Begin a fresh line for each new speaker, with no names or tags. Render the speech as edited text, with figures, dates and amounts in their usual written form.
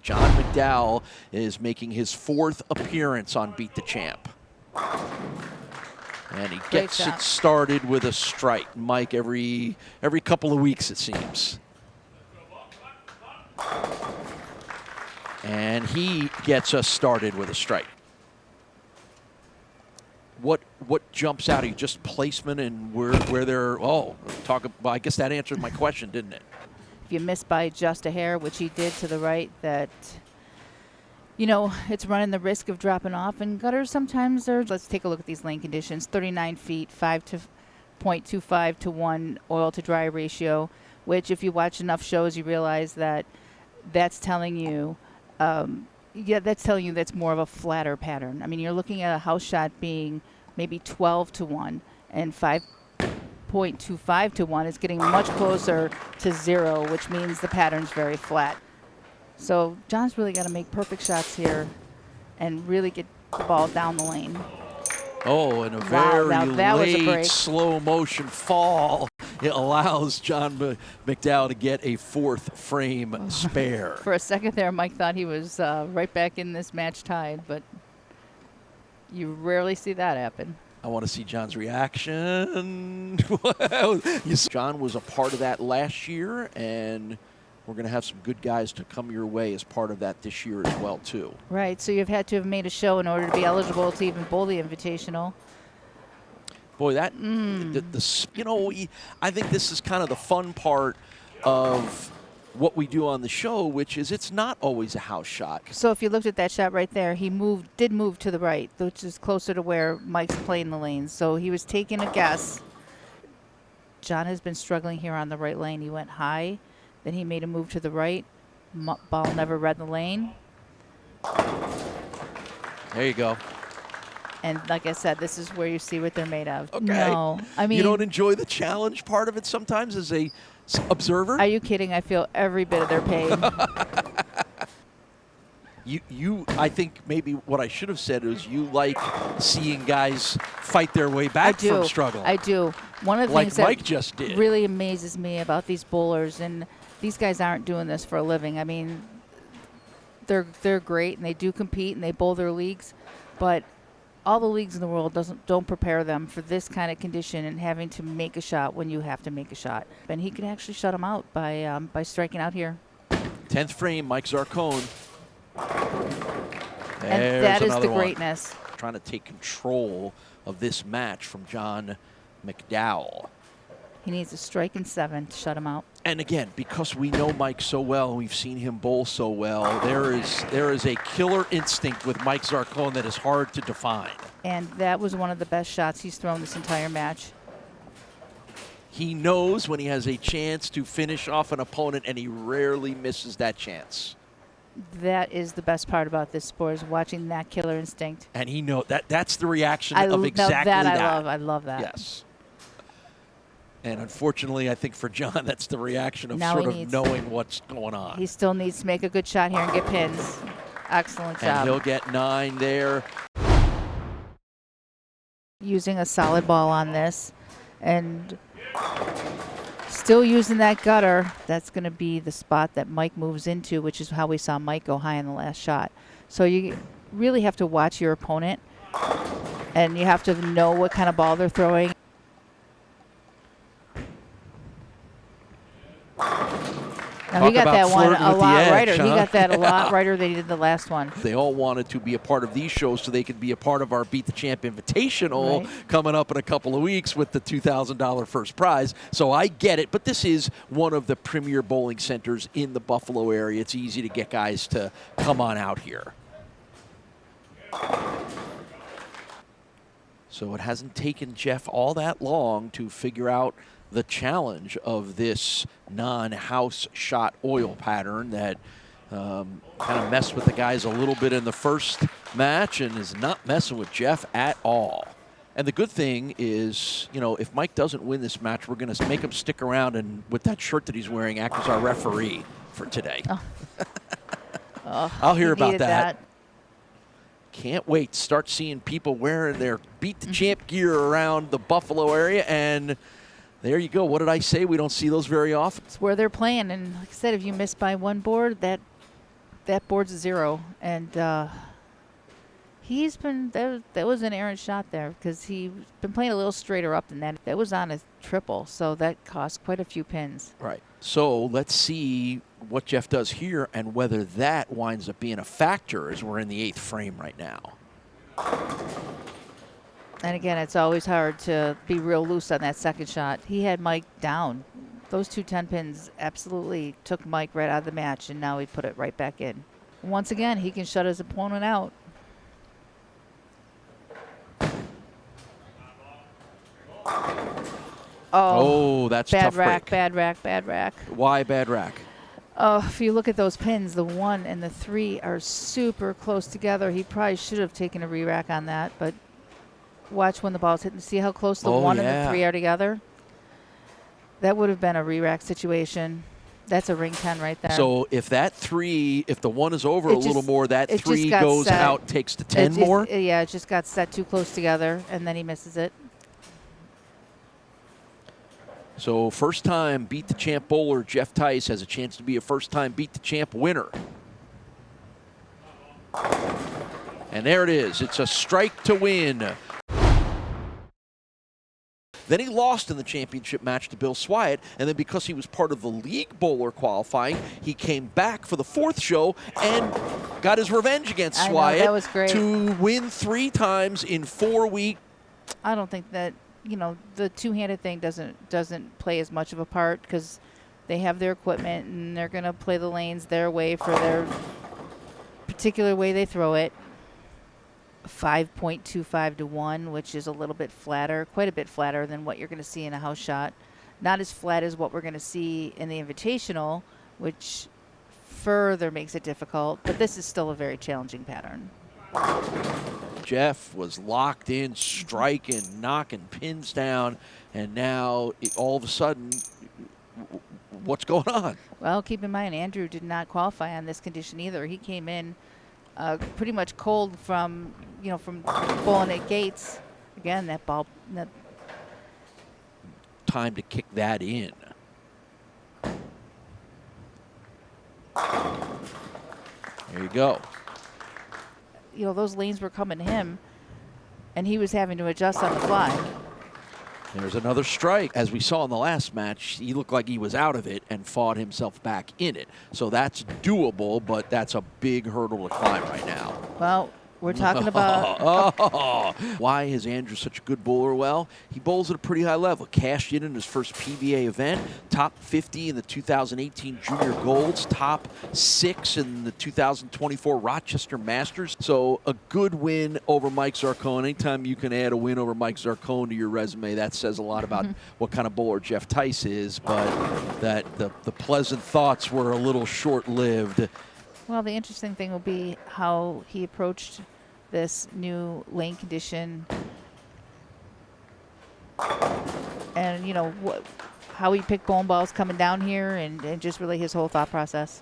John McDowell is making his 4th appearance on Beat the Champ. And he gets it started with a strike. Mike, every couple of weeks, it seems. And he gets us started with a strike. What jumps out at you? Just placement and where they're, well, I guess that answered my question, didn't it?
If you miss by just a hair, which he did to the right, that, you know, it's running the risk of dropping off. And gutters sometimes are, let's take a look at these lane conditions. 39 feet, 5.25 to 1 oil to dry ratio, which if you watch enough shows, you realize that that's telling you, that's more of a flatter pattern. I mean, you're looking at a house shot being maybe 12 to 1 and 5.25 to 1 is getting much closer to 0, which means the pattern's very flat. So John's really got to make perfect shots here and really get the ball down the lane.
Oh, and a very late slow motion fall. It allows John McDowell to get a 4th frame spare.
For a second there, Mike thought he was right back in this match tied, but you rarely see that happen.
I want to see John's reaction. John was a part of that last year, and we're going to have some good guys to come your way as part of that this year as well, too.
Right, so you've had to have made a show in order to be eligible to even bowl the Invitational.
Boy, that, you know, I think this is kind of the fun part of what we do on the show, which is it's not always a house shot.
So if you looked at that shot right there, he did move to the right, which is closer to where Mike's playing the lanes. So he was taking a guess. John has been struggling here on the right lane. He went high, then he made a move to the right. Ball never read the lane.
There you go.
And like I said, this is where you see what they're made of.
Okay.
No, I mean,
you don't enjoy the challenge part of it sometimes as a observer?
Are you kidding? I feel every bit of their pain.
I think maybe what I should have said is you like seeing guys fight their way back from struggle.
I do. One of the things
Mike just did
really amazes me about these bowlers, and these guys aren't doing this for a living. I mean, they're great and they do compete and they bowl their leagues, but all the leagues in the world don't prepare them for this kind of condition and having to make a shot when you have to make a shot. And he can actually shut them out by striking out here.
10th frame, Mike Zarcone.
And that is the greatness.
Trying to take control of this match from John McDowell.
He needs a strike and 7 to shut him out.
And again, because we know Mike so well, we've seen him bowl so well, there is a killer instinct with Mike Zarcone that is hard to define.
And that was one of the best shots he's thrown this entire match.
He knows when he has a chance to finish off an opponent, and he rarely misses that chance.
That is the best part about this sport, is watching that killer instinct.
And he knows that's the reaction of exactly that.
I love that.
Yes. And unfortunately, I think for John, that's the reaction of knowing what's going on.
He still needs to make a good shot here and get pins. Excellent job.
And he'll get 9 there.
Using a solid ball on this and still using that gutter. That's going to be the spot that Mike moves into, which is how we saw Mike go high in the last shot. So you really have to watch your opponent, and you have to know what kind of ball they're throwing. Now he got that one a lot righter. He got that a lot righter than he did the last one.
They all wanted to be a part of these shows so they could be a part of our Beat the Champ Invitational coming up in a couple of weeks with the $2,000 first prize. So I get it, but this is one of the premier bowling centers in the Buffalo area. It's easy to get guys to come on out here. So it hasn't taken Jeff all that long to figure out the challenge of this non-house shot oil pattern that kind of messed with the guys a little bit in the first match and is not messing with Jeff at all. And the good thing is, you know, if Mike doesn't win this match, we're going to make him stick around and with that shirt that he's wearing act as our referee for today. I'll hear about that. Can't wait to start seeing people wearing their Beat the Champ gear around the Buffalo area, and there you go. What did I say? We don't see those very often.
It's where they're playing, and like I said, if you miss by one board, that that board's a 0, and he's been that was an errant shot there because he's been playing a little straighter up than that. That was on a triple, so that cost quite a few pins.
Right. So let's see what Jeff does here and whether that winds up being a factor as we're in the 8th frame right now.
And again, it's always hard to be real loose on that second shot. He had Mike down. Those 2 10 pins absolutely took Mike right out of the match, and now he put it right back in. Once again, he can shut his opponent out.
Oh, that's
bad
tough
rack,
break.
bad rack, bad rack.
Why bad rack?
If you look at those pins, the 1 and the 3 are super close together. He probably should have taken a re-rack on that, but watch when the ball's hitting. See how close the 1 and the 3 are together? That would have been a re-rack situation. That's a ring 10 right there.
So if that 3, if the 1 is over a little more, that 3 goes
set.
out, takes the 10 more?
Yeah, it just got set too close together, and then he misses it.
So first time beat the champ bowler Jeff Tice has a chance to be a first time beat the champ winner. And there it is. It's a strike to win. Then he lost in the championship match to Bill Swyatt, and then because he was part of the league bowler qualifying, he came back for the 4th show and got his revenge against Swyatt.
That was great.
To win 3 times in 4 weeks.
I don't think that, you know, the two-handed thing doesn't play as much of a part because they have their equipment and they're going to play the lanes their way for their particular way they throw it. 5.25 to 1, which is a little bit flatter, quite a bit flatter than what you're going to see in a house shot. Not as flat as what we're going to see in the invitational, which further makes it difficult, but this is still a very challenging pattern.
Jeff was locked in, striking, knocking pins down, and now all of a sudden, what's going on?
Well, keep in mind, Andrew did not qualify on this condition either. He came in pretty much cold from bowling at Gates. Again, that ball.
Time to kick that in. There you go.
You know, those lanes were coming to him, and he was having to adjust on the fly.
There's another strike. As we saw in the last match, he looked like he was out of it and fought himself back in it. So that's doable, but that's a big hurdle to climb right now.
Well, we're talking about...
Why is Andrew such a good bowler? Well, he bowls at a pretty high level. Cashed in his first PBA event, top 50 in the 2018 Junior Golds, top 6 in the 2024 Rochester Masters. So a good win over Mike Zarcone. Anytime you can add a win over Mike Zarcone to your resume, that says a lot about what kind of bowler Jeff Tice is, but that the pleasant thoughts were a little short-lived.
Well, the interesting thing will be how he approached this new lane condition, and you know how he picked bowling balls coming down here, and just really his whole thought process.